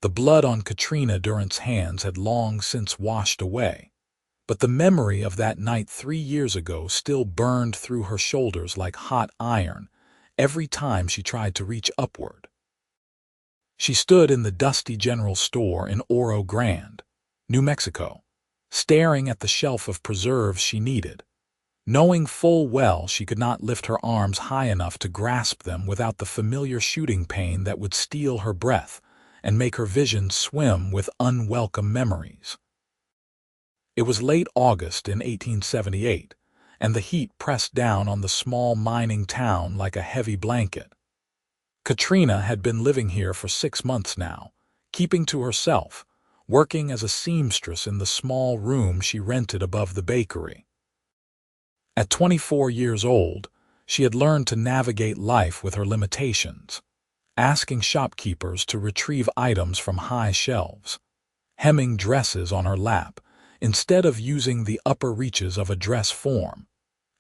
The blood on Katrina Durant's hands had long since washed away, but the memory of that night 3 years ago still burned through her shoulders like hot iron every time she tried to reach upward. She stood in the dusty general store in Oro Grande, New Mexico, staring at the shelf of preserves she needed, knowing full well she could not lift her arms high enough to grasp them without the familiar shooting pain that would steal her breath and make her vision swim with unwelcome memories. It was late August in 1878, and the heat pressed down on the small mining town like a heavy blanket. Katrina had been living here for 6 months now, keeping to herself, working as a seamstress in the small room she rented above the bakery. At 24 years old, she had learned to navigate life with her limitations, asking shopkeepers to retrieve items from high shelves, hemming dresses on her lap instead of using the upper reaches of a dress form,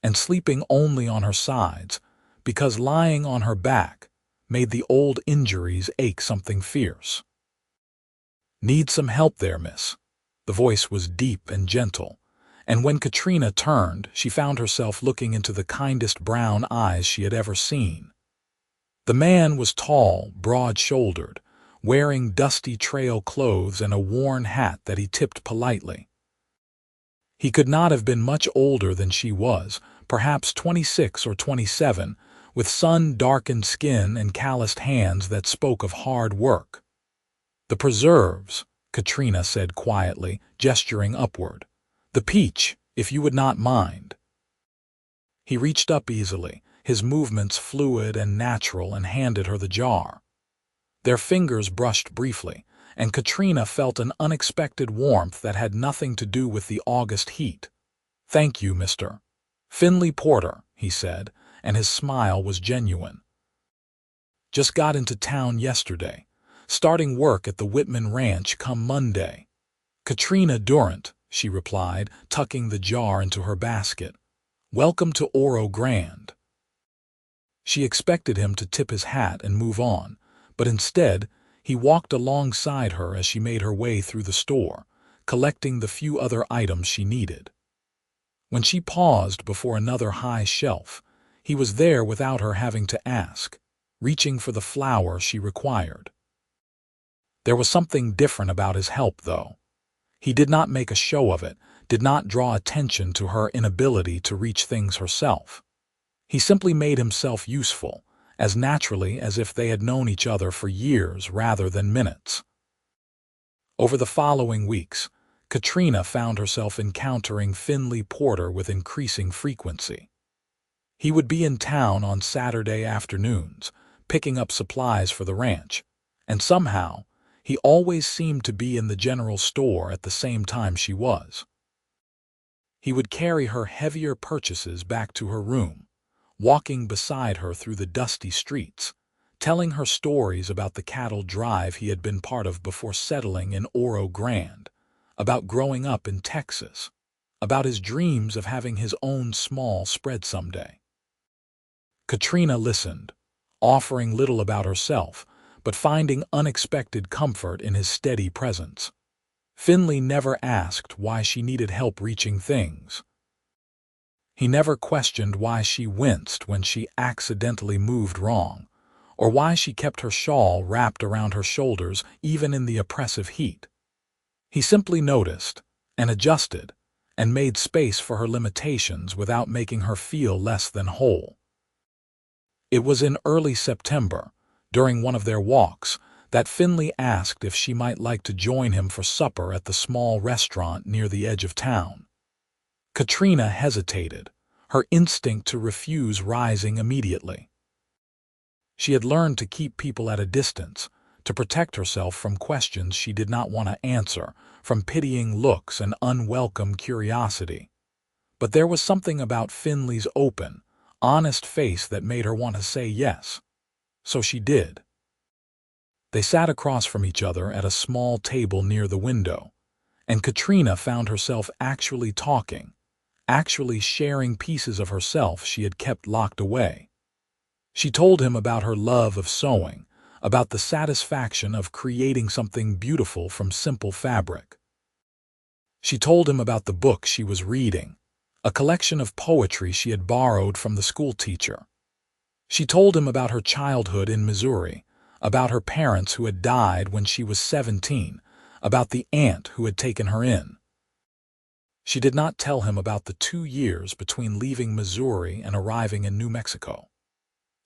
and sleeping only on her sides because lying on her back made the old injuries ache something fierce. "Need some help there, miss?" The voice was deep and gentle, and when Katrina turned, she found herself looking into the kindest brown eyes she had ever seen. The man was tall, broad-shouldered, wearing dusty trail clothes and a worn hat that he tipped politely. He could not have been much older than she was, perhaps 26 or 27, with sun-darkened skin and calloused hands that spoke of hard work. "The preserves," Katrina said quietly, gesturing upward. "The peach, if you would not mind." He reached up easily, his movements fluid and natural, and handed her the jar. Their fingers brushed briefly, and Katrina felt an unexpected warmth that had nothing to do with the August heat. "Thank you, Mr. Finley Porter," he said, and his smile was genuine. "Just got into town yesterday, starting work at the Whitman Ranch come Monday." "Katrina Durant," she replied, tucking the jar into her basket. "Welcome to Oro Grande." She expected him to tip his hat and move on, but instead, he walked alongside her as she made her way through the store, collecting the few other items she needed. When she paused before another high shelf, he was there without her having to ask, reaching for the flour she required. There was something different about his help, though. He did not make a show of it, did not draw attention to her inability to reach things herself. He simply made himself useful, as naturally as if they had known each other for years rather than minutes. Over the following weeks, Katrina found herself encountering Finley Porter with increasing frequency. He would be in town on Saturday afternoons, picking up supplies for the ranch, and somehow, he always seemed to be in the general store at the same time she was. He would carry her heavier purchases back to her room, walking beside her through the dusty streets, telling her stories about the cattle drive he had been part of before settling in Oro Grande, about growing up in Texas, about his dreams of having his own small spread someday. Katrina listened, offering little about herself, but finding unexpected comfort in his steady presence. Finley never asked why she needed help reaching things. He never questioned why she winced when she accidentally moved wrong, or why she kept her shawl wrapped around her shoulders even in the oppressive heat. He simply noticed, and adjusted, and made space for her limitations without making her feel less than whole. It was in early September, during one of their walks, that Finley asked if she might like to join him for supper at the small restaurant near the edge of town. Katrina hesitated, her instinct to refuse rising immediately. She had learned to keep people at a distance, to protect herself from questions she did not want to answer, from pitying looks and unwelcome curiosity. But there was something about Finley's open, honest face that made her want to say yes. So she did. They sat across from each other at a small table near the window, and Katrina found herself actually talking, actually sharing pieces of herself she had kept locked away. She told him about her love of sewing, about the satisfaction of creating something beautiful from simple fabric. She told him about the book she was reading, a collection of poetry she had borrowed from the schoolteacher. She told him about her childhood in Missouri, about her parents who had died when she was 17, about the aunt who had taken her in. She did not tell him about the 2 years between leaving Missouri and arriving in New Mexico.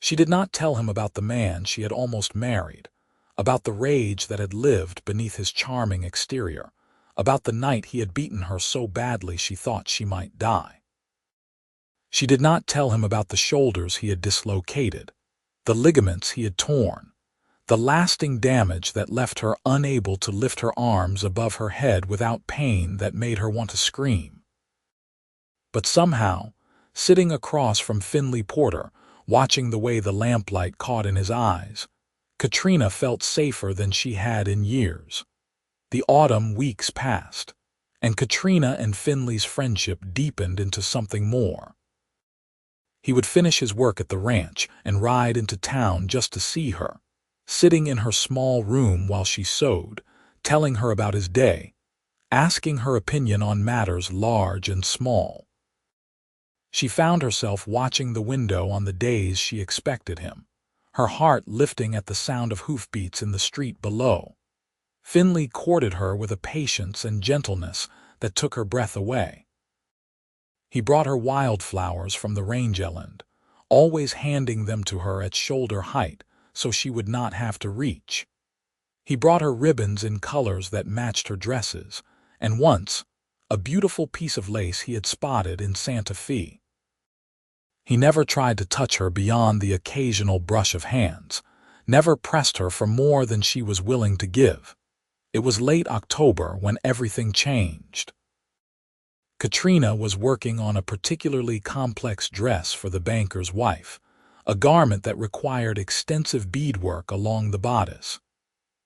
She did not tell him about the man she had almost married, about the rage that had lived beneath his charming exterior, about the night he had beaten her so badly she thought she might die. She did not tell him about the shoulders he had dislocated, the ligaments he had torn, the lasting damage that left her unable to lift her arms above her head without pain that made her want to scream. But somehow, sitting across from Finley Porter, watching the way the lamplight caught in his eyes, Katrina felt safer than she had in years. The autumn weeks passed, and Katrina and Finley's friendship deepened into something more. He would finish his work at the ranch and ride into town just to see her, sitting in her small room while she sewed, telling her about his day, asking her opinion on matters large and small. She found herself watching the window on the days she expected him, her heart lifting at the sound of hoofbeats in the street below. Finley courted her with a patience and gentleness that took her breath away. He brought her wildflowers from the range elland, always handing them to her at shoulder height so she would not have to reach. He brought her ribbons in colors that matched her dresses, and once, a beautiful piece of lace he had spotted in Santa Fe. He never tried to touch her beyond the occasional brush of hands, never pressed her for more than she was willing to give. It was late October when everything changed. Katrina was working on a particularly complex dress for the banker's wife, a garment that required extensive beadwork along the bodice.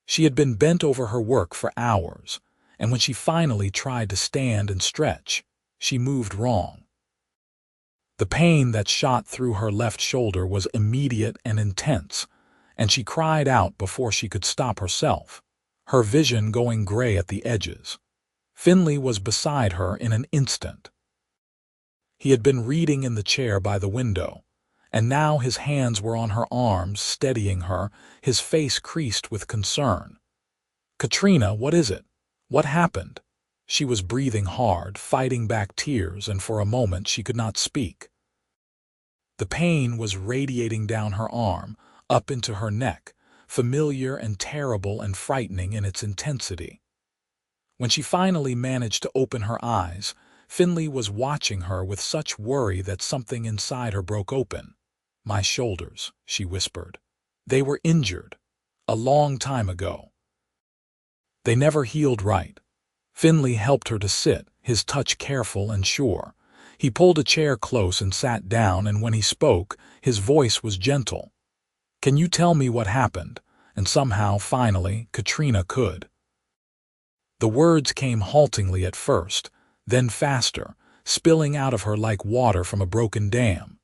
She had been bent over her work for hours, and when she finally tried to stand and stretch, she moved wrong. The pain that shot through her left shoulder was immediate and intense, and she cried out before she could stop herself, her vision going gray at the edges. Finley was beside her in an instant. He had been reading in the chair by the window, and now his hands were on her arms, steadying her, his face creased with concern. "Katrina, what is it? What happened?" She was breathing hard, fighting back tears, and for a moment she could not speak. The pain was radiating down her arm, up into her neck, familiar and terrible and frightening in its intensity. When she finally managed to open her eyes, Finley was watching her with such worry that something inside her broke open. "My shoulders," she whispered. "They were injured. A long time ago. They never healed right." Finley helped her to sit, his touch careful and sure. He pulled a chair close and sat down, and when he spoke, his voice was gentle. "Can you tell me what happened?" And somehow, finally, Katrina could. The words came haltingly at first, then faster, spilling out of her like water from a broken dam.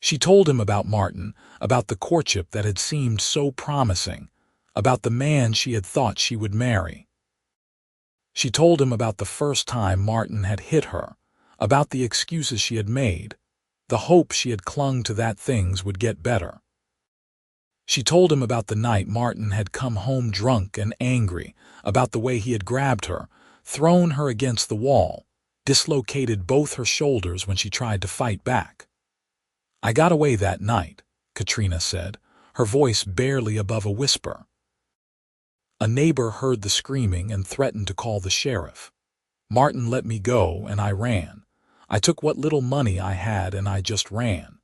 She told him about Martin, about the courtship that had seemed so promising, about the man she had thought she would marry. She told him about the first time Martin had hit her, about the excuses she had made, the hope she had clung to that things would get better. She told him about the night Martin had come home drunk and angry, about the way he had grabbed her, thrown her against the wall, dislocated both her shoulders when she tried to fight back. "I got away that night," Katrina said, her voice barely above a whisper. "A neighbor heard the screaming and threatened to call the sheriff. Martin let me go and I ran. I took what little money I had and I just ran.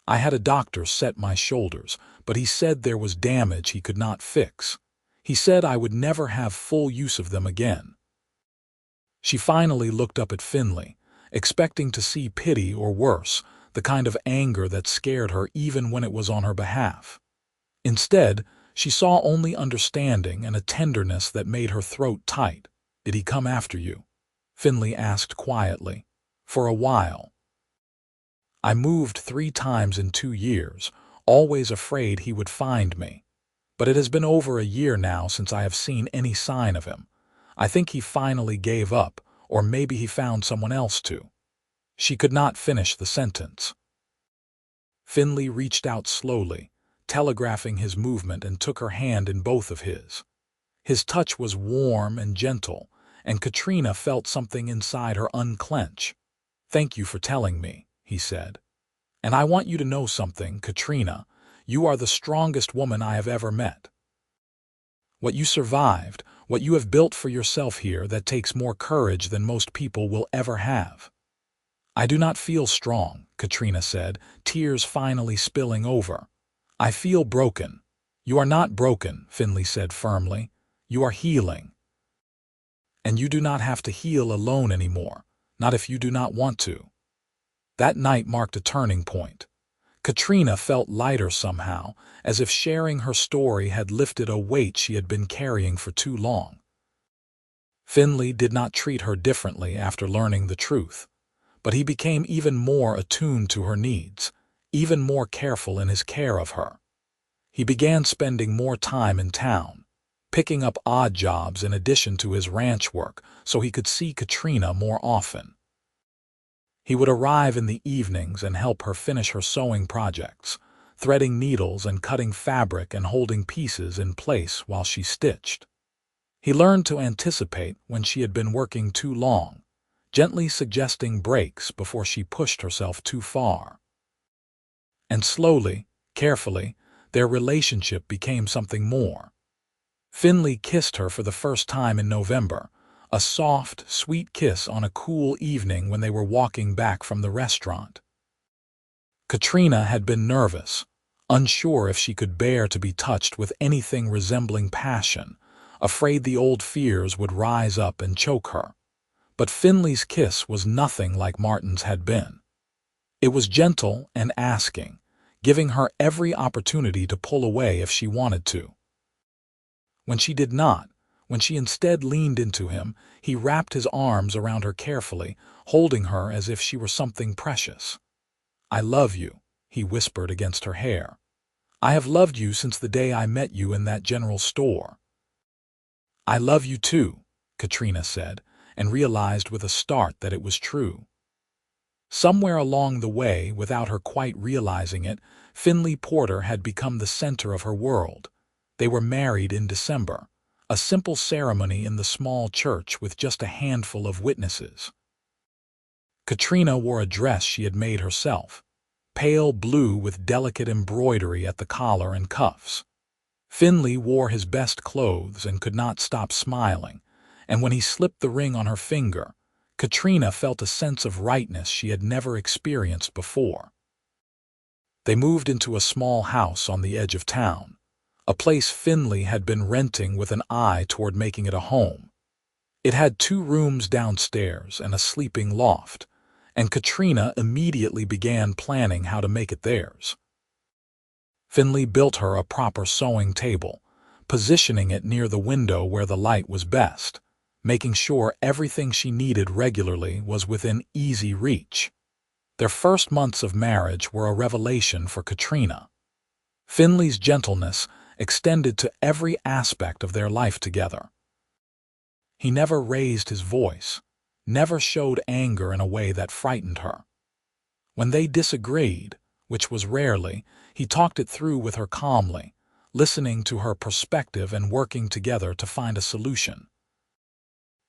I had a doctor set my shoulders, but he said there was damage he could not fix. He said I would never have full use of them again." She finally looked up at Finley, expecting to see pity or worse, the kind of anger that scared her even when it was on her behalf. Instead, she saw only understanding and a tenderness that made her throat tight. "Did he come after you?" Finley asked quietly. "For a while. I moved 3 times in 2 years, always afraid he would find me. but it has been over a year now since I have seen any sign of him. I think he finally gave up, or maybe he found someone else to." She could not finish the sentence. Finley reached out slowly, telegraphing his movement, and took her hand in both of his. His touch was warm and gentle, and Katrina felt something inside her unclench. "Thank you for telling me," he said. "And I want you to know something, Katrina. You are the strongest woman I have ever met. What you survived, what you have built for yourself here, that takes more courage than most people will ever have." "I do not feel strong," Katrina said, tears finally spilling over. "I feel broken." "You are not broken," Finley said firmly. "You are healing. And you do not have to heal alone anymore, not if you do not want to." That night marked a turning point. Katrina felt lighter somehow, as if sharing her story had lifted a weight she had been carrying for too long. Finley did not treat her differently after learning the truth, but he became even more attuned to her needs, even more careful in his care of her. He began spending more time in town, picking up odd jobs in addition to his ranch work so he could see Katrina more often. He would arrive in the evenings and help her finish her sewing projects, threading needles and cutting fabric and holding pieces in place while she stitched. He learned to anticipate when she had been working too long, gently suggesting breaks before she pushed herself too far. And slowly, carefully, their relationship became something more. Finley kissed her for the first time in November, a soft, sweet kiss on a cool evening when they were walking back from the restaurant. Katrina had been nervous, unsure if she could bear to be touched with anything resembling passion, afraid the old fears would rise up and choke her. But Finley's kiss was nothing like Martin's had been. It was gentle and asking, giving her every opportunity to pull away if she wanted to. When she did not, when she instead leaned into him, he wrapped his arms around her carefully, holding her as if she were something precious. "I love you," he whispered against her hair. "I have loved you since the day I met you in that general store." "I love you too," Katrina said, and realized with a start that it was true. Somewhere along the way, without her quite realizing it, Finley Porter had become the center of her world. They were married in December, a simple ceremony in the small church with just a handful of witnesses. Katrina wore a dress she had made herself, pale blue with delicate embroidery at the collar and cuffs. Finley wore his best clothes and could not stop smiling, and when he slipped the ring on her finger, Katrina felt a sense of rightness she had never experienced before. They moved into a small house on the edge of town, a place Finley had been renting with an eye toward making it a home. It had 2 rooms downstairs and a sleeping loft, and Katrina immediately began planning how to make it theirs. Finley built her a proper sewing table, positioning it near the window where the light was best, making sure everything she needed regularly was within easy reach. Their first months of marriage were a revelation for Katrina. Finley's gentleness extended to every aspect of their life together. He never raised his voice, never showed anger in a way that frightened her. When they disagreed, which was rarely, he talked it through with her calmly, listening to her perspective and working together to find a solution.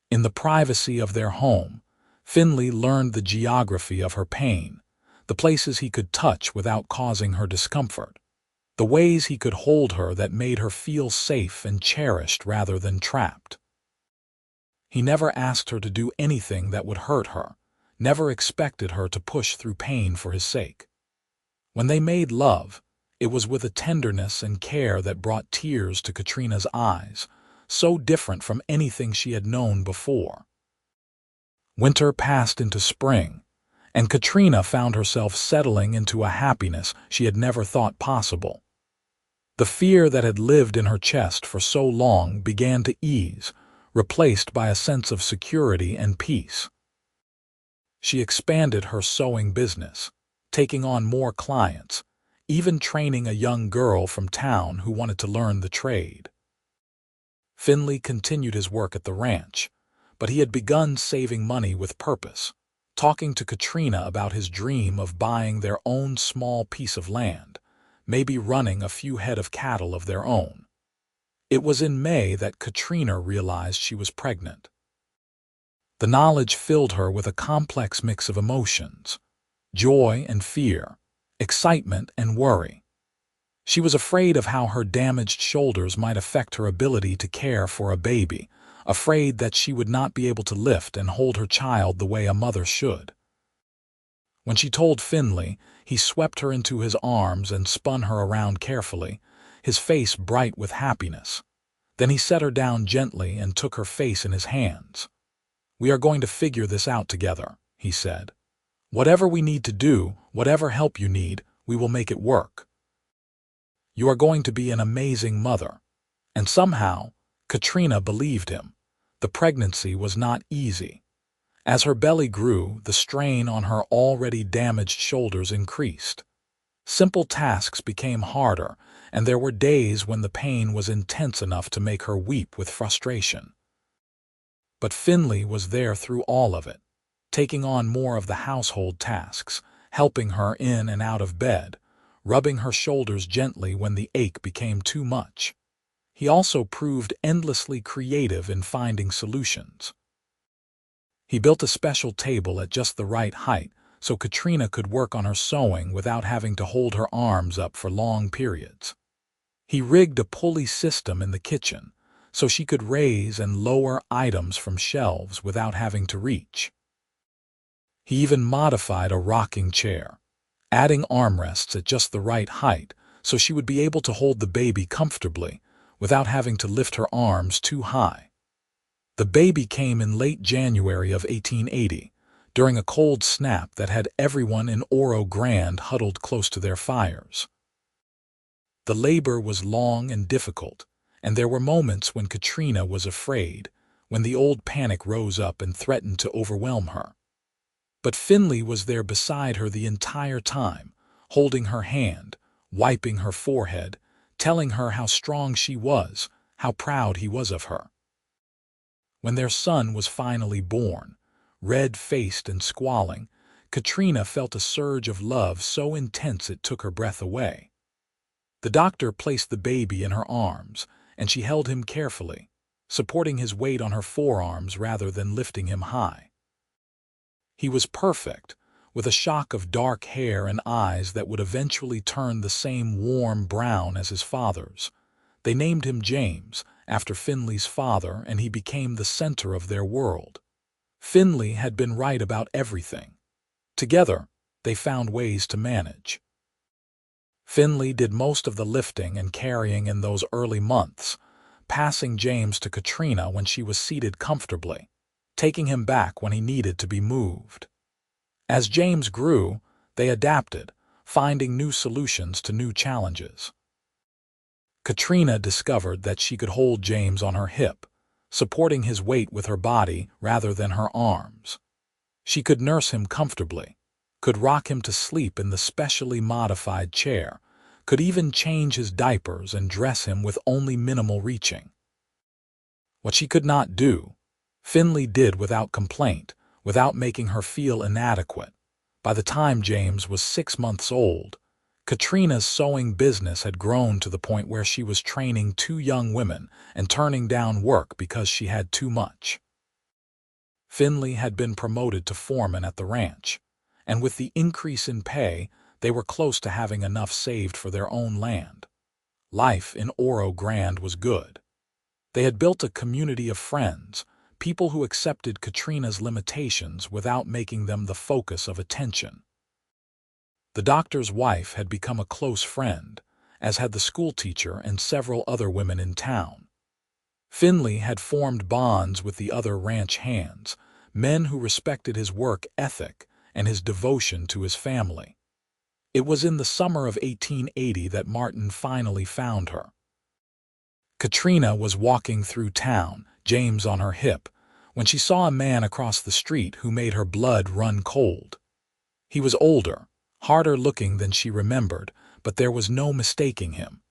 In the privacy of their home, Finley learned the geography of her pain, the places he could touch without causing her discomfort, the ways he could hold her that made her feel safe and cherished rather than trapped. He never asked her to do anything that would hurt her, never expected her to push through pain for his sake. When they made love, it was with a tenderness and care that brought tears to Katrina's eyes, so different from anything she had known before. Winter passed into spring, and Katrina found herself settling into a happiness she had never thought possible. The fear that had lived in her chest for so long began to ease, replaced by a sense of security and peace. She expanded her sewing business, taking on more clients, even training a young girl from town who wanted to learn the trade. Finley continued his work at the ranch, but he had begun saving money with purpose, talking to Katrina about his dream of buying their own small piece of land, maybe running a few head of cattle of their own. It was in May that Katrina realized she was pregnant. The knowledge filled her with a complex mix of emotions: joy and fear, excitement and worry. She was afraid of how her damaged shoulders might affect her ability to care for a baby, afraid that she would not be able to lift and hold her child the way a mother should. When she told Finley, he swept her into his arms and spun her around carefully, his face bright with happiness. Then he set her down gently and took her face in his hands. "We are going to figure this out together," he said. "Whatever we need to do, whatever help you need, we will make it work. You are going to be an amazing mother." And somehow, Katrina believed him. The pregnancy was not easy. As her belly grew, the strain on her already damaged shoulders increased. Simple tasks became harder, and there were days when the pain was intense enough to make her weep with frustration. But Finley was there through all of it, taking on more of the household tasks, helping her in and out of bed, rubbing her shoulders gently when the ache became too much. He also proved endlessly creative in finding solutions. He built a special table at just the right height so Katrina could work on her sewing without having to hold her arms up for long periods. He rigged a pulley system in the kitchen so she could raise and lower items from shelves without having to reach. He even modified a rocking chair, adding armrests at just the right height so she would be able to hold the baby comfortably without having to lift her arms too high. The baby came in late January of 1880, during a cold snap that had everyone in Oro Grande huddled close to their fires. The labor was long and difficult, and there were moments when Katrina was afraid, when the old panic rose up and threatened to overwhelm her. But Finley was there beside her the entire time, holding her hand, wiping her forehead, telling her how strong she was, how proud he was of her. When their son was finally born, red-faced and squalling, Katrina felt a surge of love so intense it took her breath away. The doctor placed the baby in her arms, and she held him carefully, supporting his weight on her forearms rather than lifting him high. He was perfect, with a shock of dark hair and eyes that would eventually turn the same warm brown as his father's. They named him James, after Finley's father, and he became the center of their world. Finley had been right about everything. Together, they found ways to manage. Finley did most of the lifting and carrying in those early months, passing James to Katrina when she was seated comfortably, taking him back when he needed to be moved. As James grew, they adapted, finding new solutions to new challenges. Katrina discovered that she could hold James on her hip, supporting his weight with her body rather than her arms. She could nurse him comfortably, could rock him to sleep in the specially modified chair, could even change his diapers and dress him with only minimal reaching. What she could not do, Finley did without complaint, without making her feel inadequate. By the time James was 6 months old, Katrina's sewing business had grown to the point where she was training 2 young women and turning down work because she had too much. Finley had been promoted to foreman at the ranch, and with the increase in pay, they were close to having enough saved for their own land. Life in Oro Grande was good. They had built a community of friends, people who accepted Katrina's limitations without making them the focus of attention. The doctor's wife had become a close friend, as had the schoolteacher and several other women in town. Finley had formed bonds with the other ranch hands, men who respected his work ethic and his devotion to his family. It was in the summer of 1880 that Martin finally found her. Katrina was walking through town, James on her hip, when she saw a man across the street who made her blood run cold. He was older, harder looking than she remembered, but there was no mistaking him.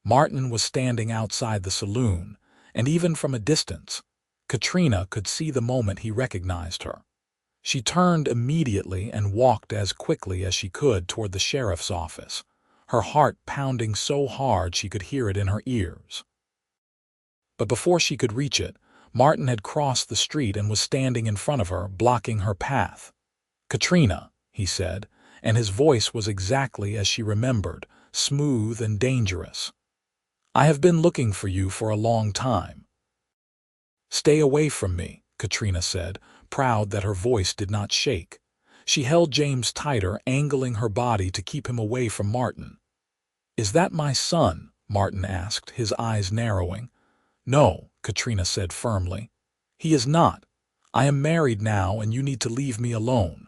Martin was standing outside the saloon, and even from a distance, Katrina could see the moment he recognized her. She turned immediately and walked as quickly as she could toward the sheriff's office, her heart pounding so hard she could hear it in her ears. But before she could reach it, Martin had crossed the street and was standing in front of her, blocking her path. "Katrina," he said, and his voice was exactly as she remembered, smooth and dangerous. "I have been looking for you for a long time." "Stay away from me," Katrina said, proud that her voice did not shake. She held James tighter, angling her body to keep him away from Martin. "Is that my son?" Martin asked, his eyes narrowing. "No," Katrina said firmly. "He is not. I am married now, and you need to leave me alone."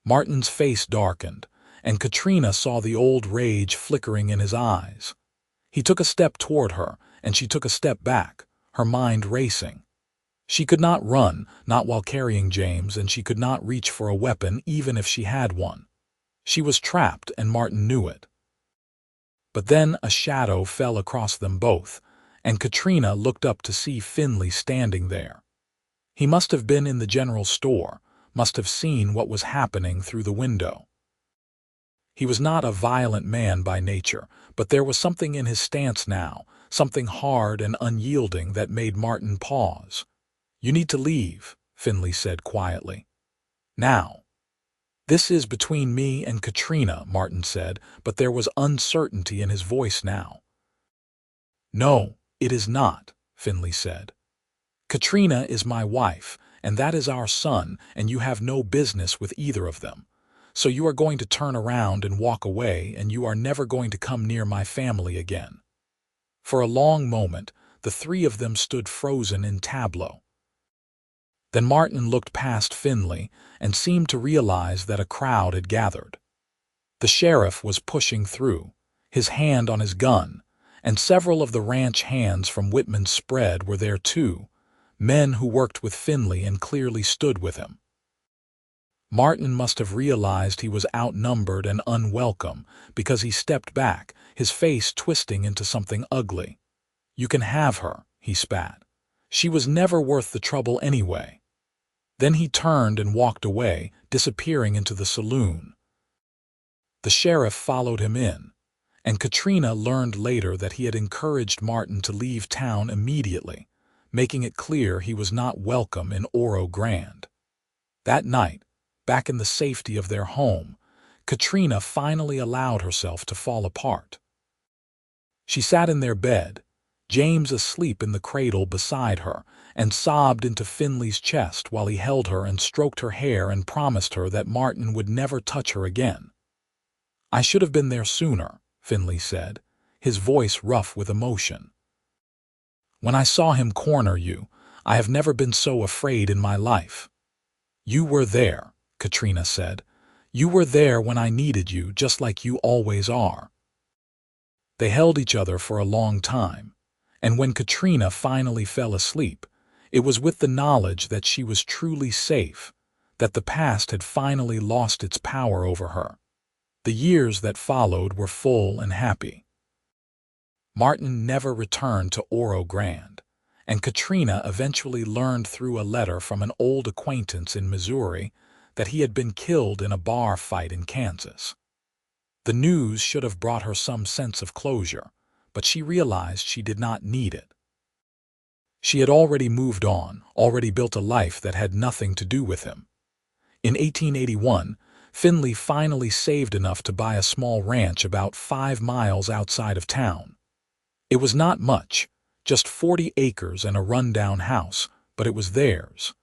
Martin's face darkened, and Katrina saw the old rage flickering in his eyes. He took a step toward her, and she took a step back, her mind racing. She could not run, not while carrying James, and she could not reach for a weapon even if she had one. She was trapped, and Martin knew it. But then a shadow fell across them both, and Katrina looked up to see Finley standing there. He must have been in the general store, must have seen what was happening through the window. He was not a violent man by nature, but there was something in his stance now, something hard and unyielding that made Martin pause. "You need to leave," Finley said quietly. "Now." "This is between me and Katrina," Martin said, but there was uncertainty in his voice now. "No, it is not," Finley said. "Katrina is my wife, and that is our son, and you have no business with either of them. So you are going to turn around and walk away, and you are never going to come near my family again." For a long moment, the three of them stood frozen in tableau. Then Martin looked past Finley and seemed to realize that a crowd had gathered. The sheriff was pushing through, his hand on his gun, and several of the ranch hands from Whitman's spread were there too, men who worked with Finley and clearly stood with him. Martin must have realized he was outnumbered and unwelcome because he stepped back, his face twisting into something ugly. "You can have her," he spat. "She was never worth the trouble anyway." Then he turned and walked away, disappearing into the saloon. The sheriff followed him in, and Katrina learned later that he had encouraged Martin to leave town immediately, making it clear he was not welcome in Oro Grande. That night, back in the safety of their home, Katrina finally allowed herself to fall apart. She sat in their bed, James asleep in the cradle beside her, and sobbed into Finley's chest while he held her and stroked her hair and promised her that Martin would never touch her again. "I should have been there sooner," Finley said, his voice rough with emotion. "When I saw him corner you, I have never been so afraid in my life." "You were there," Katrina said. "You were there when I needed you, just like you always are." They held each other for a long time, and when Katrina finally fell asleep, it was with the knowledge that she was truly safe, that the past had finally lost its power over her. The years that followed were full and happy. Martin never returned to Oro Grande, and Katrina eventually learned through a letter from an old acquaintance in Missouri that he had been killed in a bar fight in Kansas. The news should have brought her some sense of closure, but she realized she did not need it. She had already moved on, already built a life that had nothing to do with him. In 1881, Finley finally saved enough to buy a small ranch about 5 miles outside of town. It was not much, just 40 acres and a run-down house, but it was theirs.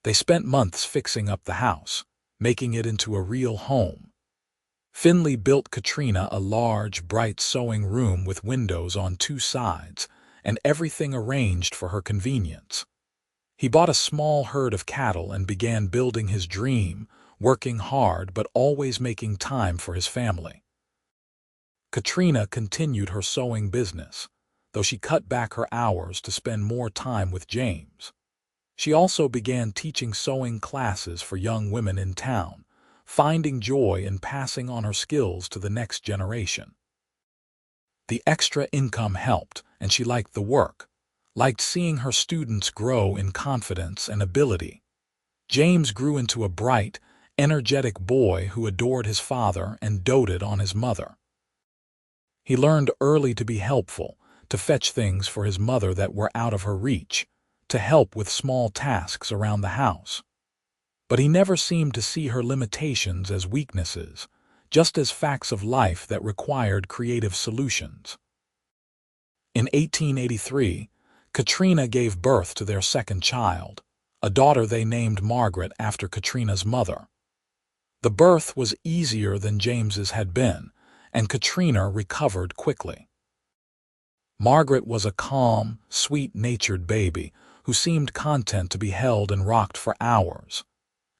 They spent months fixing up the house, making it into a real home. Finley built Katrina a large, bright sewing room with windows on 2 sides, and everything arranged for her convenience. He bought a small herd of cattle and began building his dream, working hard but always making time for his family. Katrina continued her sewing business, though she cut back her hours to spend more time with James. She also began teaching sewing classes for young women in town, finding joy in passing on her skills to the next generation. The extra income helped, and she liked the work, liked seeing her students grow in confidence and ability. James grew into a bright, energetic boy who adored his father and doted on his mother. He learned early to be helpful, to fetch things for his mother that were out of her reach, to help with small tasks around the house. But he never seemed to see her limitations as weaknesses, just as facts of life that required creative solutions. In 1883, Katrina gave birth to their second child, a daughter they named Margaret after Katrina's mother. The birth was easier than James's had been, and Katrina recovered quickly. Margaret was a calm, sweet-natured baby who seemed content to be held and rocked for hours.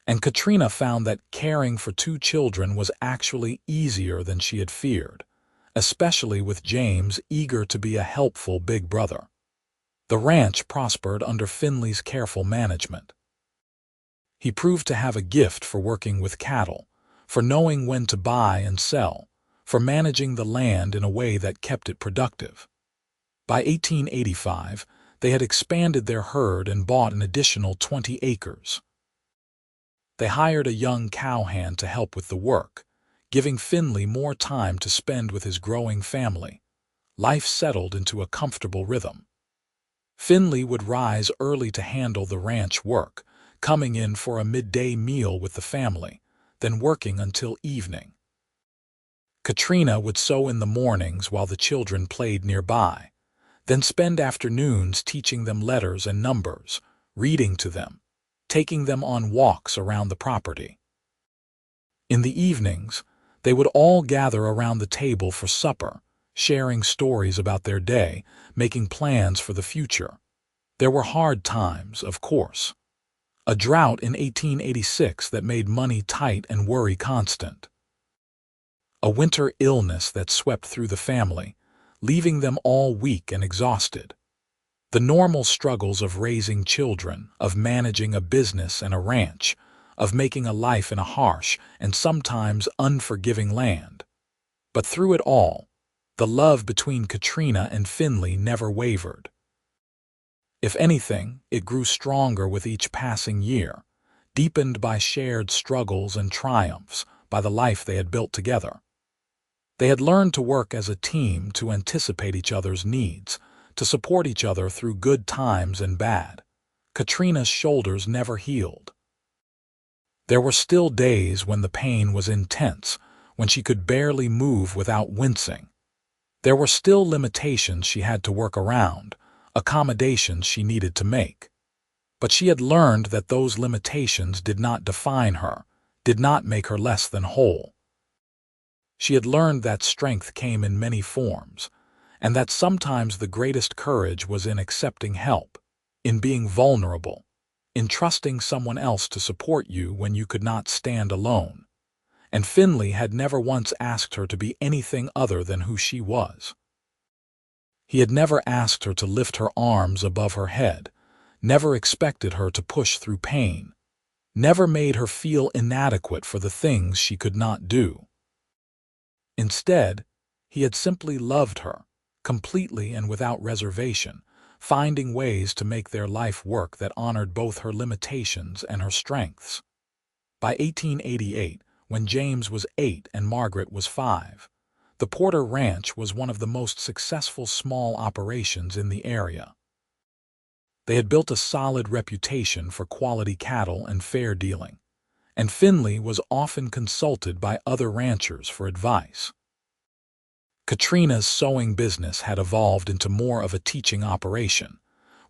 And Katrina found that caring for two children was actually easier than she had feared, especially with James eager to be a helpful big brother. The ranch prospered under Finley's careful management. He proved to have a gift for working with cattle, for knowing when to buy and sell, for managing the land in a way that kept it productive. By 1885, they had expanded their herd and bought an additional 20 acres. They hired a young cowhand to help with the work, giving Finley more time to spend with his growing family. Life settled into a comfortable rhythm. Finley would rise early to handle the ranch work, coming in for a midday meal with the family, then working until evening. Katrina would sew in the mornings while the children played nearby, then spend afternoons teaching them letters and numbers, reading to them, taking them on walks around the property. In the evenings, they would all gather around the table for supper, sharing stories about their day, making plans for the future. There were hard times, of course. A drought in 1886 that made money tight and worry constant. A winter illness that swept through the family, leaving them all weak and exhausted. The normal struggles of raising children, of managing a business and a ranch, of making a life in a harsh and sometimes unforgiving land. But through it all, the love between Katrina and Finley never wavered. If anything, it grew stronger with each passing year, deepened by shared struggles and triumphs, by the life they had built together. They had learned to work as a team, to anticipate each other's needs, to support each other through good times and bad. Katrina's shoulders never healed. There were still days when the pain was intense, when she could barely move without wincing. There were still limitations she had to work around, accommodations she needed to make. But she had learned that those limitations did not define her, did not make her less than whole. She had learned that strength came in many forms, and that sometimes the greatest courage was in accepting help, in being vulnerable, in trusting someone else to support you when you could not stand alone. And Finley had never once asked her to be anything other than who she was. He had never asked her to lift her arms above her head, never expected her to push through pain, never made her feel inadequate for the things she could not do. Instead, he had simply loved her, completely and without reservation, finding ways to make their life work that honored both her limitations and her strengths. By 1888, when James was 8 and Margaret was 5, the Porter Ranch was one of the most successful small operations in the area. They had built a solid reputation for quality cattle and fair dealing, and Finley was often consulted by other ranchers for advice. Katrina's sewing business had evolved into more of a teaching operation,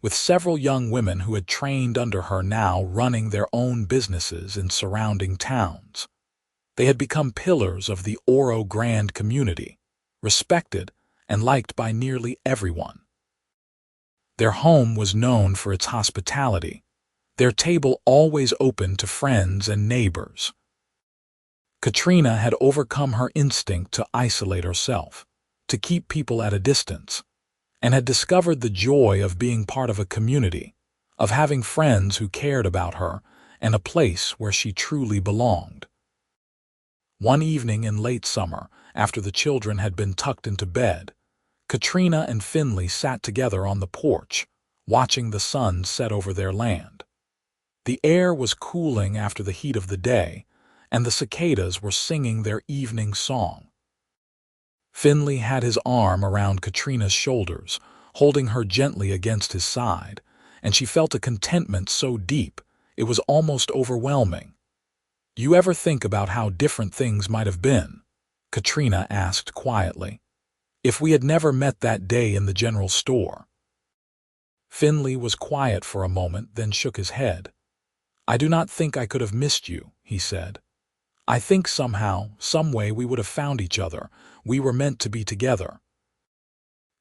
with several young women who had trained under her now running their own businesses in surrounding towns. They had become pillars of the Oro Grande community, respected and liked by nearly everyone. Their home was known for its hospitality, their table always open to friends and neighbors. Katrina had overcome her instinct to isolate herself, to keep people at a distance, and had discovered the joy of being part of a community, of having friends who cared about her, and a place where she truly belonged. One evening in late summer, after the children had been tucked into bed, Katrina and Finley sat together on the porch, watching the sun set over their land. The air was cooling after the heat of the day, and the cicadas were singing their evening song. Finley had his arm around Katrina's shoulders, holding her gently against his side, and she felt a contentment so deep it was almost overwhelming. "You ever think about how different things might have been?" Katrina asked quietly. "If we had never met that day in the general store?" Finley was quiet for a moment, then shook his head. "I do not think I could have missed you," he said. "I think somehow, some way we would have found each other. We were meant to be together."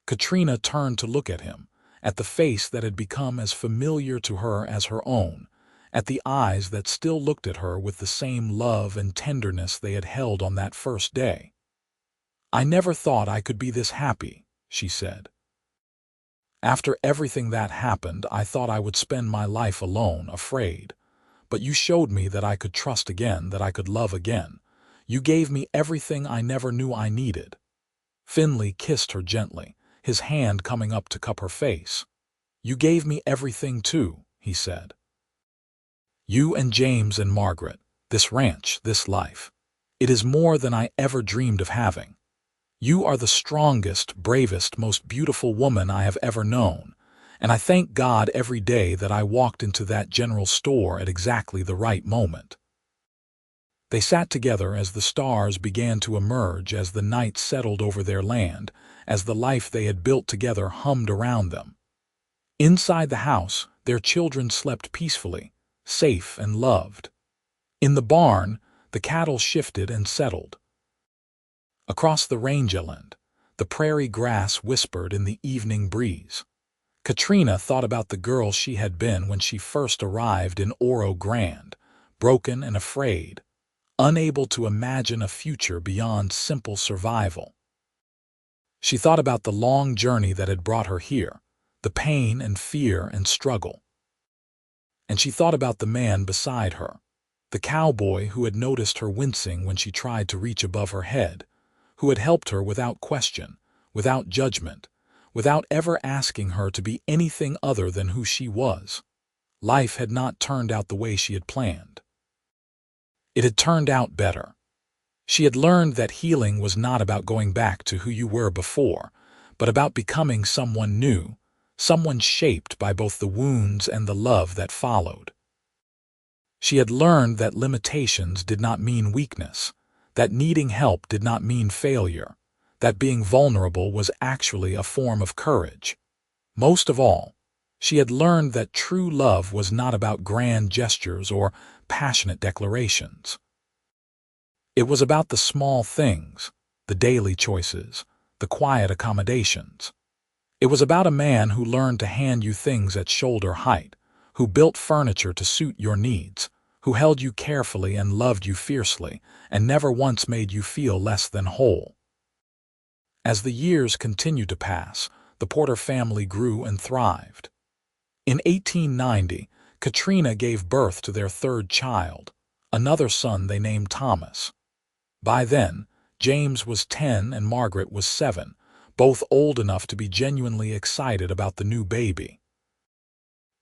Katrina turned to look at him, at the face that had become as familiar to her as her own, at the eyes that still looked at her with the same love and tenderness they had held on that first day. "I never thought I could be this happy," she said. "After everything that happened, I thought I would spend my life alone, afraid. But you showed me that I could trust again, that I could love again. You gave me everything I never knew I needed." Finley kissed her gently, his hand coming up to cup her face. "You gave me everything too," he said. "You and James and Margaret, this ranch, this life. It is more than I ever dreamed of having. You are the strongest, bravest, most beautiful woman I have ever known, and I thank God every day that I walked into that general store at exactly the right moment." They sat together as the stars began to emerge, as the night settled over their land, as the life they had built together hummed around them. Inside the house, their children slept peacefully, safe and loved. In the barn, the cattle shifted and settled. Across the rangeland, the prairie grass whispered in the evening breeze. Katrina thought about the girl she had been when she first arrived in Oro Grande, broken and afraid, unable to imagine a future beyond simple survival. She thought about the long journey that had brought her here, the pain and fear and struggle. And she thought about the man beside her, the cowboy who had noticed her wincing when she tried to reach above her head, who had helped her without question, without judgment, without ever asking her to be anything other than who she was. Life had not turned out the way she had planned. It had turned out better. She had learned that healing was not about going back to who you were before, but about becoming someone new, someone shaped by both the wounds and the love that followed. She had learned that limitations did not mean weakness, that needing help did not mean failure, that being vulnerable was actually a form of courage. Most of all, she had learned that true love was not about grand gestures or passionate declarations. It was about the small things, the daily choices, the quiet accommodations. It was about a man who learned to hand you things at shoulder height, who built furniture to suit your needs, who held you carefully and loved you fiercely, and never once made you feel less than whole. As the years continued to pass, the Porter family grew and thrived. In 1890, Katrina gave birth to their third child, another son they named Thomas. By then, James was 10 and Margaret was 7, both old enough to be genuinely excited about the new baby.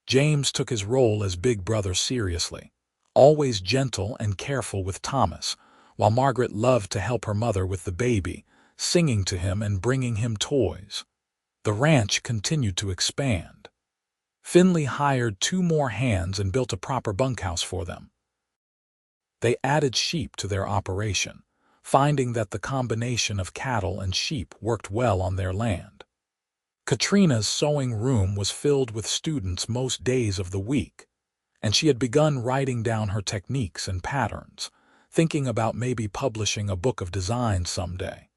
James took his role as big brother seriously, always gentle and careful with Thomas, while Margaret loved to help her mother with the baby, singing to him and bringing him toys. The ranch continued to expand. Finley hired 2 more hands and built a proper bunkhouse for them. They added sheep to their operation, finding that the combination of cattle and sheep worked well on their land. Katrina's sewing room was filled with students most days of the week, and she had begun writing down her techniques and patterns, thinking about maybe publishing a book of designs someday.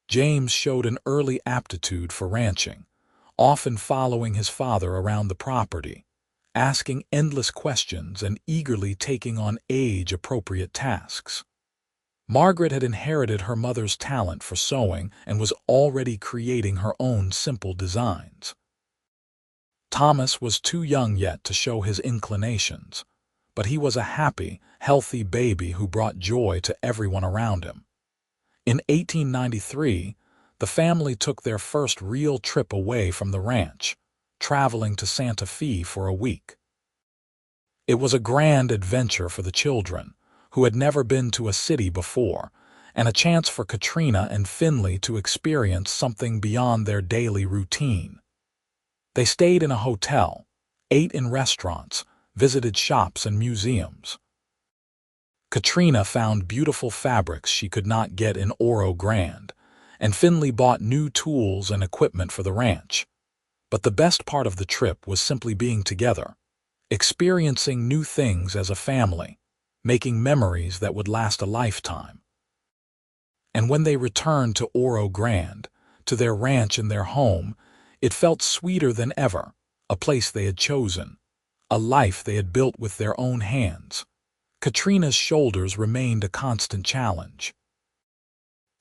James showed an early aptitude for ranching, often following his father around the property, asking endless questions and eagerly taking on age-appropriate tasks. Margaret had inherited her mother's talent for sewing and was already creating her own simple designs. Thomas was too young yet to show his inclinations, but he was a happy healthy baby who brought joy to everyone around him. In 1893, the family took their first real trip away from the ranch, traveling to Santa Fe for a week. It was a grand adventure for the children, who had never been to a city before, and a chance for Katrina and Finley to experience something beyond their daily routine. They stayed in a hotel, ate in restaurants, visited shops and museums. Katrina found beautiful fabrics she could not get in Oro Grande, and Finley bought new tools and equipment for the ranch. But the best part of the trip was simply being together, experiencing new things as a family, making memories that would last a lifetime. And when they returned to Oro Grande, to their ranch and their home, it felt sweeter than ever, a place they had chosen, a life they had built with their own hands. Katrina's shoulders remained a constant challenge.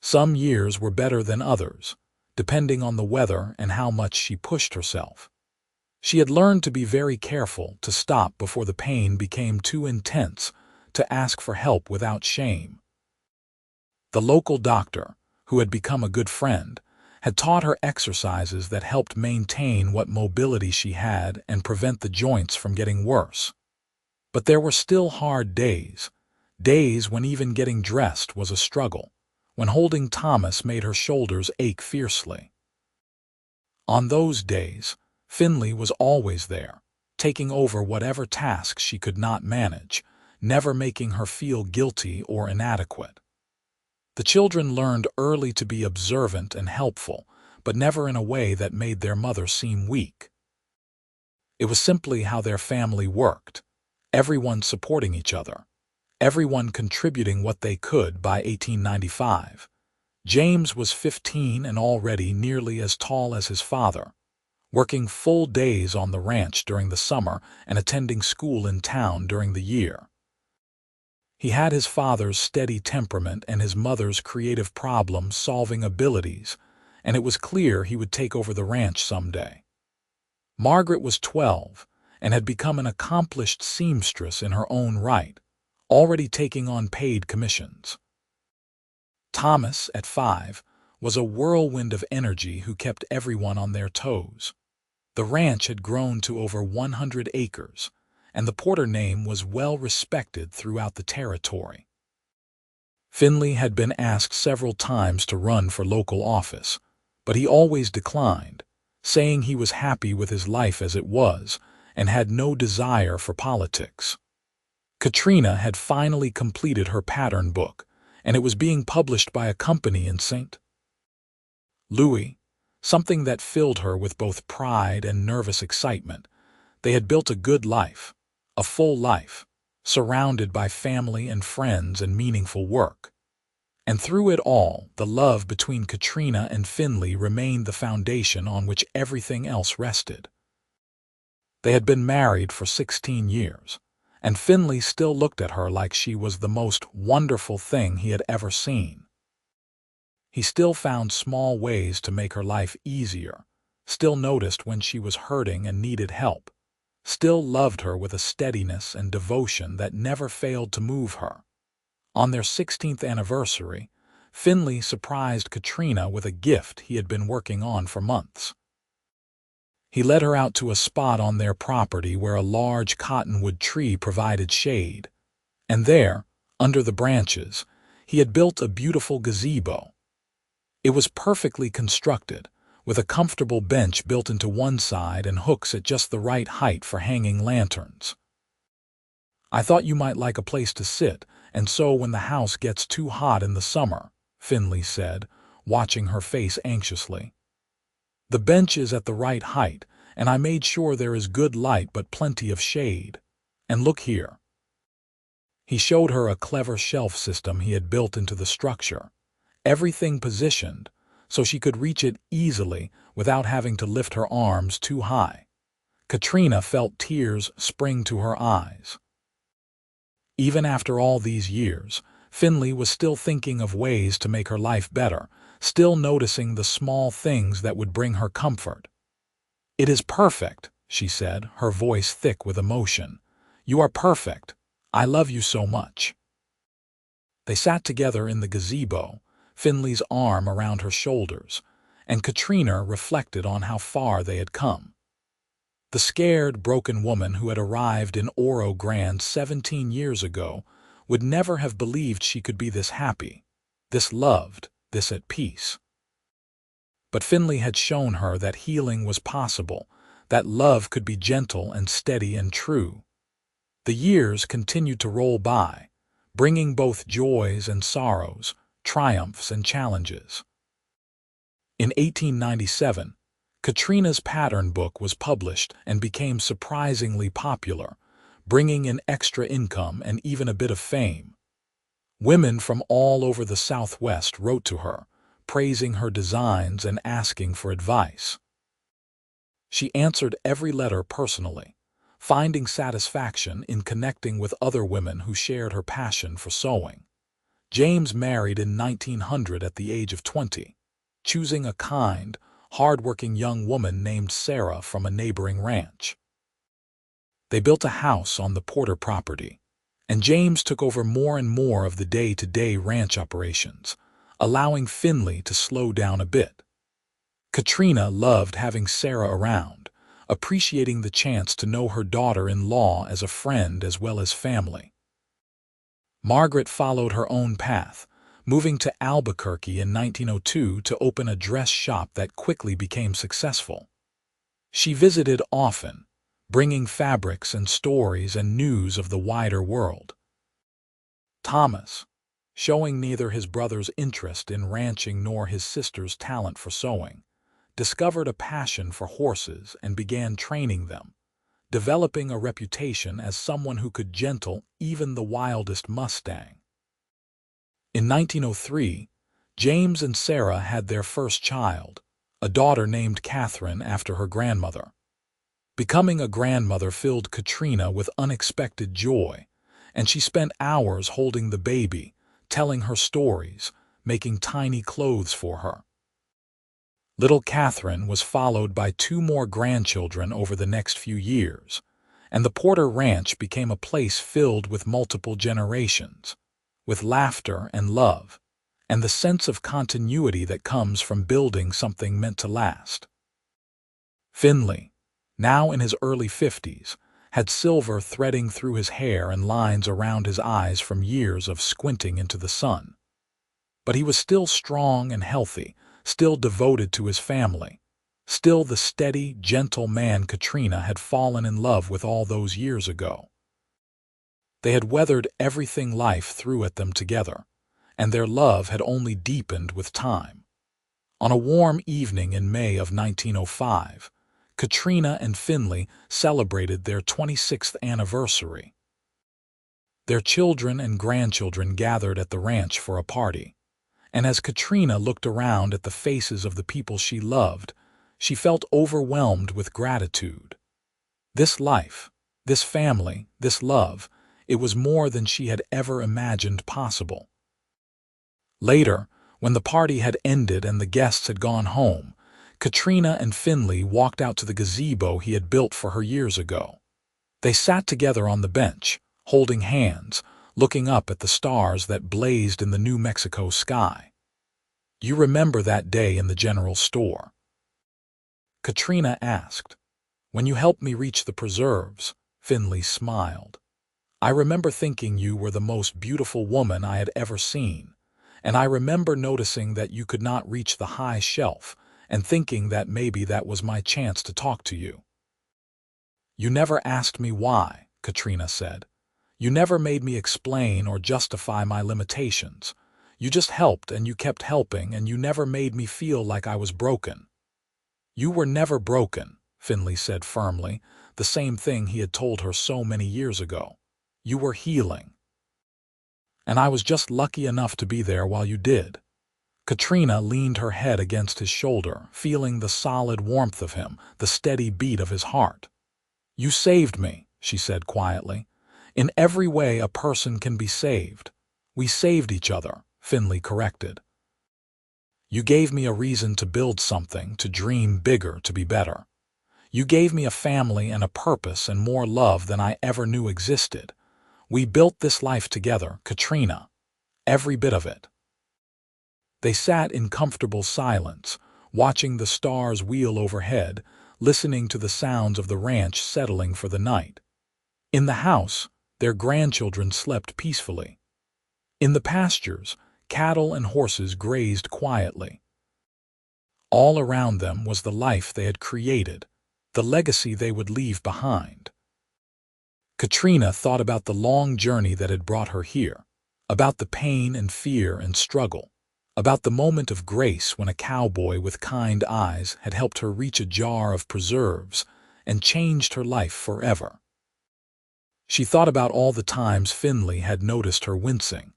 Some years were better than others, depending on the weather and how much she pushed herself. She had learned to be very careful, to stop before the pain became too intense, to ask for help without shame. The local doctor, who had become a good friend, had taught her exercises that helped maintain what mobility she had and prevent the joints from getting worse. But there were still hard days, days when even getting dressed was a struggle, when holding Thomas made her shoulders ache fiercely. On those days, Finley was always there, taking over whatever tasks she could not manage, never making her feel guilty or inadequate. The children learned early to be observant and helpful, but never in a way that made their mother seem weak. It was simply how their family worked, everyone supporting each other, everyone contributing what they could. By 1895, James was 15 and already nearly as tall as his father, working full days on the ranch during the summer and attending school in town during the year. He had his father's steady temperament and his mother's creative problem-solving abilities, and it was clear he would take over the ranch someday. Margaret was 12 and had become an accomplished seamstress in her own right, already taking on paid commissions. Thomas, at 5, was a whirlwind of energy who kept everyone on their toes. The ranch had grown to over 100 acres, and the Porter name was well respected throughout the territory. Finley had been asked several times to run for local office, but he always declined, saying he was happy with his life as it was and had no desire for politics. Katrina had finally completed her pattern book, and it was being published by a company in St. Louis, something that filled her with both pride and nervous excitement. They had built a good life, a full life, surrounded by family and friends and meaningful work. And through it all, the love between Katrina and Finley remained the foundation on which everything else rested. They had been married for 16 years, and Finley still looked at her like she was the most wonderful thing he had ever seen. He still found small ways to make her life easier, still noticed when she was hurting and needed help, still loved her with a steadiness and devotion that never failed to move her. On their 16th anniversary, Finley surprised Katrina with a gift he had been working on for months. He led her out to a spot on their property where a large cottonwood tree provided shade, and there, under the branches, he had built a beautiful gazebo. It was perfectly constructed, with a comfortable bench built into one side and hooks at just the right height for hanging lanterns. "I thought you might like a place to sit, and so when the house gets too hot in the summer," Finley said, watching her face anxiously. "The bench is at the right height, and I made sure there is good light but plenty of shade. And look here." He showed her a clever shelf system he had built into the structure, everything positioned so she could reach it easily without having to lift her arms too high. Katrina felt tears spring to her eyes. Even after all these years, Finley was still thinking of ways to make her life better, still noticing the small things that would bring her comfort. "It is perfect," she said, her voice thick with emotion. "You are perfect. I love you so much." They sat together in the gazebo, Finley's arm around her shoulders, and Katrina reflected on how far they had come. The scared, broken woman who had arrived in Oro Grande 17 years ago would never have believed she could be this happy, this loved, this at peace. But Finley had shown her that healing was possible, that love could be gentle and steady and true. The years continued to roll by, bringing both joys and sorrows, triumphs and challenges. In 1897, Katrina's pattern book was published and became surprisingly popular, bringing in extra income and even a bit of fame. Women from all over the Southwest wrote to her, praising her designs and asking for advice. She answered every letter personally, finding satisfaction in connecting with other women who shared her passion for sewing. James married in 1900 at the age of 20, choosing a kind, hard-working young woman named Sarah from a neighboring ranch. They built a house on the Porter property, and James took over more and more of the day-to-day ranch operations, allowing Finley to slow down a bit. Katrina loved having Sarah around, appreciating the chance to know her daughter-in-law as a friend as well as family. Margaret followed her own path, moving to Albuquerque in 1902 to open a dress shop that quickly became successful. She visited often, bringing fabrics and stories and news of the wider world. Thomas, showing neither his brother's interest in ranching nor his sister's talent for sewing, discovered a passion for horses and began training them, developing a reputation as someone who could gentle even the wildest Mustang. In 1903, James and Sarah had their first child, a daughter named Catherine after her grandmother. Becoming a grandmother filled Katrina with unexpected joy, and she spent hours holding the baby, telling her stories, making tiny clothes for her. Little Catherine was followed by 2 more grandchildren over the next few years, and the Porter Ranch became a place filled with multiple generations, with laughter and love, and the sense of continuity that comes from building something meant to last. Finley, now in his early 50s, had silver threading through his hair and lines around his eyes from years of squinting into the sun. But he was still strong and healthy, still devoted to his family, still the steady, gentle man Katrina had fallen in love with all those years ago. They had weathered everything life threw at them together, and their love had only deepened with time. On a warm evening in May of 1905, Katrina and Finley celebrated their 26th anniversary. Their children and grandchildren gathered at the ranch for a party, and as Katrina looked around at the faces of the people she loved, she felt overwhelmed with gratitude. This life, this family, this love, it was more than she had ever imagined possible. Later, when the party had ended and the guests had gone home, Katrina and Finley walked out to the gazebo he had built for her years ago. They sat together on the bench, holding hands, looking up at the stars that blazed in the New Mexico sky. "You remember that day in the general store?" Katrina asked. "When you helped me reach the preserves," Finley smiled. "I remember thinking you were the most beautiful woman I had ever seen, and I remember noticing that you could not reach the high shelf and thinking that maybe that was my chance to talk to you." "You never asked me why," Katrina said. "You never made me explain or justify my limitations. You just helped and you kept helping and you never made me feel like I was broken." "You were never broken," Finley said firmly, the same thing he had told her so many years ago. "You were healing. And I was just lucky enough to be there while you did." Katrina leaned her head against his shoulder, feeling the solid warmth of him, the steady beat of his heart. "You saved me," she said quietly. "In every way a person can be saved." "We saved each other," Finley corrected. "You gave me a reason to build something, to dream bigger, to be better. You gave me a family and a purpose and more love than I ever knew existed. We built this life together, Katrina. Every bit of it." They sat in comfortable silence, watching the stars wheel overhead, listening to the sounds of the ranch settling for the night. In the house, their grandchildren slept peacefully. In the pastures, cattle and horses grazed quietly. All around them was the life they had created, the legacy they would leave behind. Katrina thought about the long journey that had brought her here, about the pain and fear and struggle, about the moment of grace when a cowboy with kind eyes had helped her reach a jar of preserves and changed her life forever. She thought about all the times Finley had noticed her wincing,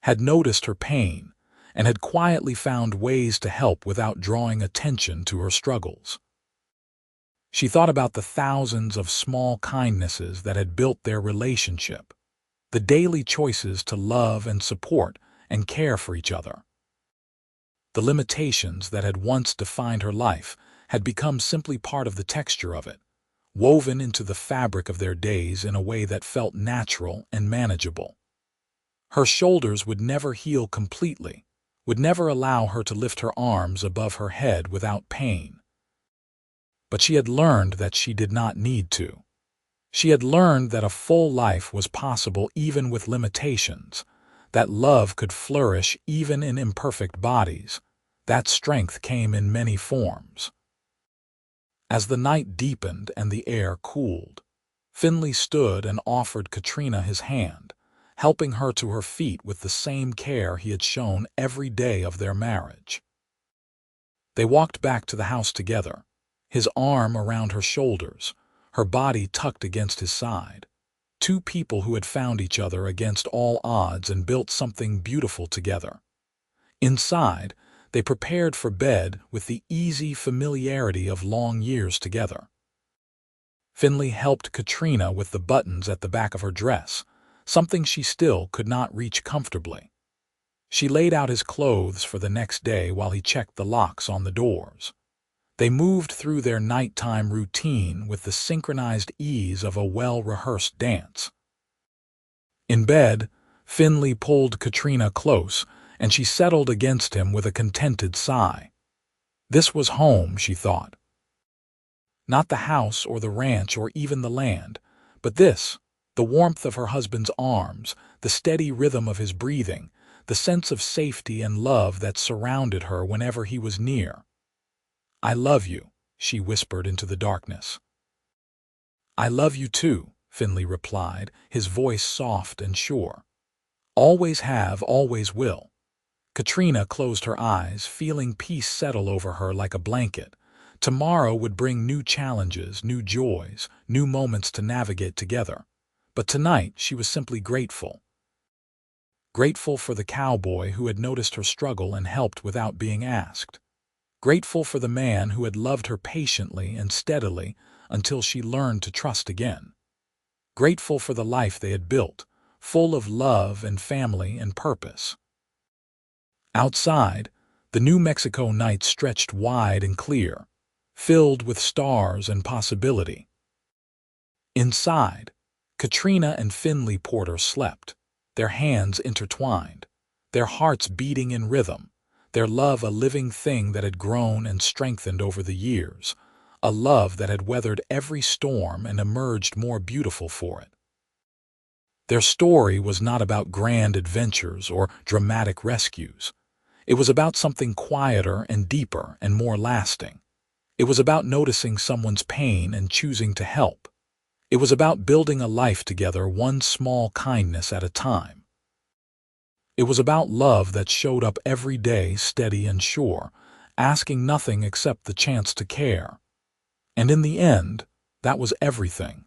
had noticed her pain, and had quietly found ways to help without drawing attention to her struggles. She thought about the thousands of small kindnesses that had built their relationship, the daily choices to love and support and care for each other. The limitations that had once defined her life had become simply part of the texture of it, woven into the fabric of their days in a way that felt natural and manageable. Her shoulders would never heal completely, would never allow her to lift her arms above her head without pain. But she had learned that she did not need to. She had learned that a full life was possible even with limitations, that love could flourish even in imperfect bodies, that strength came in many forms. As the night deepened and the air cooled, Finley stood and offered Katrina his hand, helping her to her feet with the same care he had shown every day of their marriage. They walked back to the house together, his arm around her shoulders, her body tucked against his side. Two people who had found each other against all odds and built something beautiful together. Inside, they prepared for bed with the easy familiarity of long years together. Finley helped Katrina with the buttons at the back of her dress, something she still could not reach comfortably. She laid out his clothes for the next day while he checked the locks on the doors. They moved through their nighttime routine with the synchronized ease of a well-rehearsed dance. In bed, Finley pulled Katrina close, and she settled against him with a contented sigh. This was home, she thought. Not the house or the ranch or even the land, but this, the warmth of her husband's arms, the steady rhythm of his breathing, the sense of safety and love that surrounded her whenever he was near. "I love you," she whispered into the darkness. "I love you too," Finley replied, his voice soft and sure. "Always have, always will." Katrina closed her eyes, feeling peace settle over her like a blanket. Tomorrow would bring new challenges, new joys, new moments to navigate together. But tonight she was simply grateful. Grateful for the cowboy who had noticed her struggle and helped without being asked. Grateful for the man who had loved her patiently and steadily until she learned to trust again. Grateful for the life they had built, full of love and family and purpose. Outside, the New Mexico night stretched wide and clear, filled with stars and possibility. Inside, Katrina and Finley Porter slept, their hands intertwined, their hearts beating in rhythm, their love a living thing that had grown and strengthened over the years, a love that had weathered every storm and emerged more beautiful for it. Their story was not about grand adventures or dramatic rescues. It was about something quieter and deeper and more lasting. It was about noticing someone's pain and choosing to help. It was about building a life together, one small kindness at a time. It was about love that showed up every day, steady and sure, asking nothing except the chance to care. And in the end, that was everything.